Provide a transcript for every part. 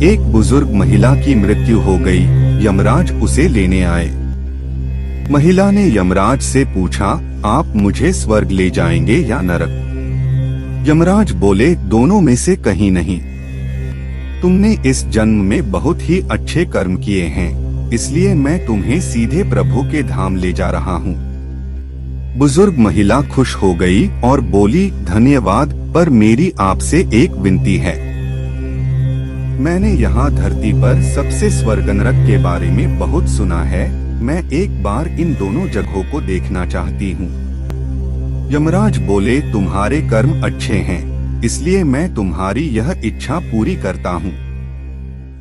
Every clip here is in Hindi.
एक बुजुर्ग महिला की मृत्यु हो गई। यमराज उसे लेने आए। महिला ने यमराज से पूछा, आप मुझे स्वर्ग ले जाएंगे या नरक? यमराज बोले, दोनों में से कहीं नहीं। तुमने इस जन्म में बहुत ही अच्छे कर्म किए हैं, इसलिए मैं तुम्हें सीधे प्रभु के धाम ले जा रहा हूँ। बुजुर्ग महिला खुश हो गई और बोली, धन्यवाद, पर मेरी आपसे एक विनती है। मैंने यहाँ धरती पर सबसे स्वर्ग नरक के बारे में बहुत सुना है। मैं एक बार इन दोनों जगहों को देखना चाहती हूँ। यमराज बोले, तुम्हारे कर्म अच्छे हैं, इसलिए मैं तुम्हारी यह इच्छा पूरी करता हूँ।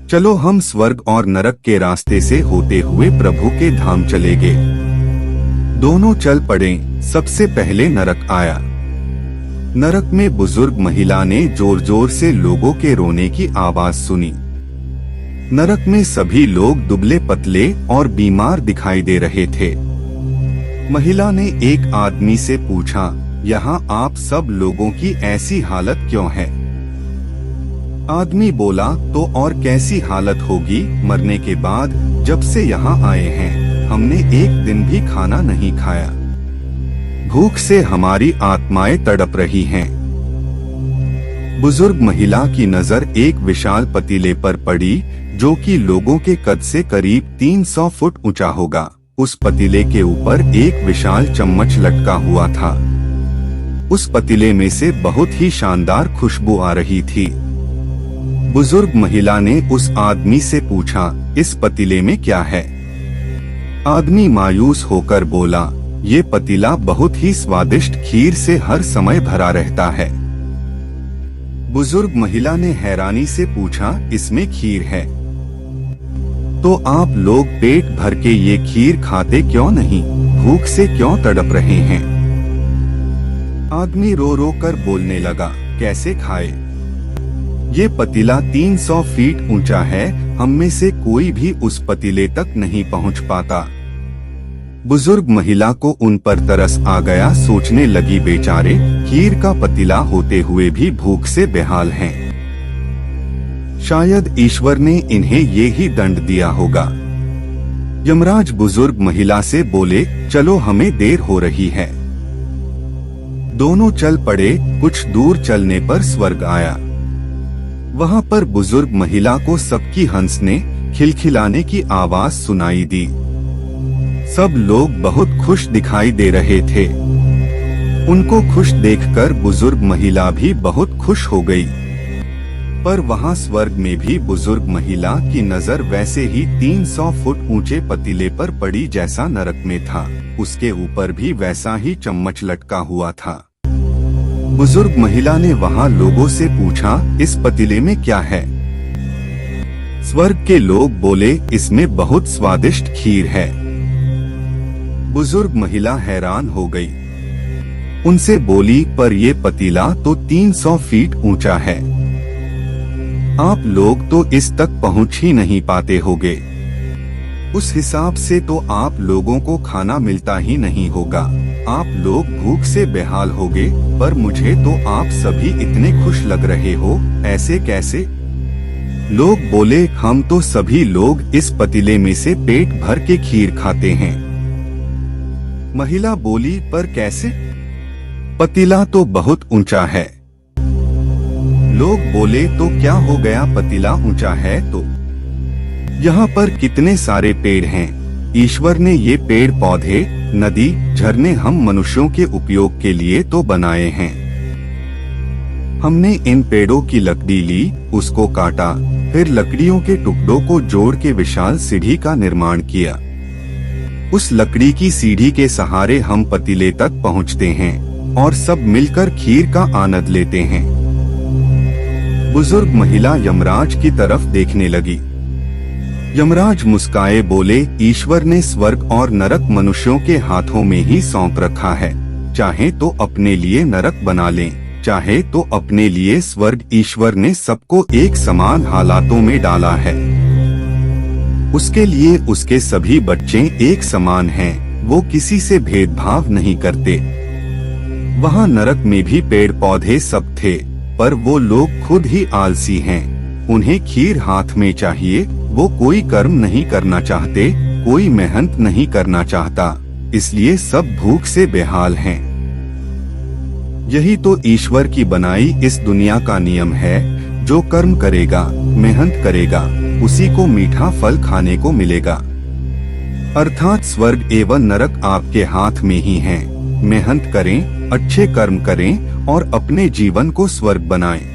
चलो हम स्वर्ग और नरक के रास्ते से होते हुए प्रभु के धाम चले गए। दोनों चल पड़े। सबसे पहले नरक आया। नरक में बुजुर्ग महिला ने जोर जोर से लोगों के रोने की आवाज सुनी। नरक में सभी लोग दुबले पतले और बीमार दिखाई दे रहे थे। महिला ने एक आदमी से पूछा, यहाँ आप सब लोगों की ऐसी हालत क्यों है? आदमी बोला, तो और कैसी हालत होगी, मरने के बाद जब से यहाँ आए हैं हमने एक दिन भी खाना नहीं खाया। भूख से हमारी आत्माएं तड़प रही हैं। बुजुर्ग महिला की नजर एक विशाल पतीले पर पड़ी, जो कि लोगों के कद से करीब 300 फुट ऊंचा होगा। उस पतीले के ऊपर एक विशाल चम्मच लटका हुआ था। उस पतीले में से बहुत ही शानदार खुशबू आ रही थी। बुजुर्ग महिला ने उस आदमी से पूछा, इस पतीले में क्या है? आदमी मायूस होकर बोला, ये पतीला बहुत ही स्वादिष्ट खीर से हर समय भरा रहता है। बुजुर्ग महिला ने हैरानी से पूछा, इसमें खीर है? तो आप लोग पेट भर के ये खीर खाते क्यों नहीं? भूख से क्यों तड़प रहे हैं? आदमी रो रो कर बोलने लगा, कैसे खाए? ये पतीला 300 फीट ऊंचा है, हम में से कोई भी उस पतीले तक नहीं पहुंच पाता। बुजुर्ग महिला को उन पर तरस आ गया। सोचने लगी, बेचारे खीर का पतीला होते हुए भी भूख से बेहाल हैं। शायद ईश्वर ने इन्हें ये ही दंड दिया होगा। यमराज बुजुर्ग महिला से बोले, चलो हमें देर हो रही है। दोनों चल पड़े। कुछ दूर चलने पर स्वर्ग आया। वहाँ पर बुजुर्ग महिला को सबकी हंसने खिलखिलाने की आवाज सुनाई दी। सब लोग बहुत खुश दिखाई दे रहे थे। उनको खुश देखकर बुजुर्ग महिला भी बहुत खुश हो गई। पर वहाँ स्वर्ग में भी बुजुर्ग महिला की नजर वैसे ही 300 फुट ऊंचे पतीले पर पड़ी जैसा नरक में था। उसके ऊपर भी वैसा ही चम्मच लटका हुआ था। बुजुर्ग महिला ने वहाँ लोगों से पूछा, इस पतीले में क्या है? स्वर्ग के लोग बोले, इसमें बहुत स्वादिष्ट खीर है। बुजुर्ग महिला हैरान हो गई। उनसे बोली, पर ये पतीला तो 300 फीट ऊंचा है। आप लोग तो इस तक पहुंच ही नहीं पाते होगे। उस हिसाब से तो आप लोगों को खाना मिलता ही नहीं होगा। आप लोग भूख से बेहाल होगे। पर मुझे तो आप सभी इतने खुश लग रहे हो, ऐसे कैसे? लोग बोले, हम तो सभी लोग इस पतीले में से पेट भर के खीर खाते हैं। महिला बोली, पर कैसे? पतीला तो बहुत ऊंचा है। लोग बोले, तो क्या हो गया, पतीला ऊंचा है तो? यहाँ पर कितने सारे पेड़ हैं। ईश्वर ने ये पेड़ पौधे, नदी, झरने हम मनुष्यों के उपयोग के लिए तो बनाए हैं। हमने इन पेड़ों की लकड़ी ली, उसको काटा, फिर लकड़ियों के टुकड़ों को जोड़ के विशाल सीढ़ी का निर्माण किया। उस लकड़ी की सीढ़ी के सहारे हम पतीले तक पहुँचते हैं और सब मिलकर खीर का आनंद लेते हैं। बुजुर्ग महिला यमराज की तरफ देखने लगी। यमराज मुस्काए बोले, ईश्वर ने स्वर्ग और नरक मनुष्यों के हाथों में ही सौंप रखा है। चाहे तो अपने लिए नरक बना लें, चाहे तो अपने लिए स्वर्ग। ईश्वर ने सबको एक समान हालातों में डाला है। उसके लिए उसके सभी बच्चे एक समान हैं। वो किसी से भेदभाव नहीं करते। वहाँ नरक में भी पेड़ पौधे सब थे, पर वो लोग खुद ही आलसी हैं। उन्हें खीर हाथ में चाहिए। वो कोई कर्म नहीं करना चाहते, कोई मेहनत नहीं करना चाहता, इसलिए सब भूख से बेहाल हैं। यही तो ईश्वर की बनाई इस दुनिया का नियम है। जो कर्म करेगा, मेहनत करेगा, उसी को मीठा फल खाने को मिलेगा। अर्थात स्वर्ग एवं नरक आपके हाथ में ही हैं। मेहनत करें, अच्छे कर्म करें और अपने जीवन को स्वर्ग बनाएं।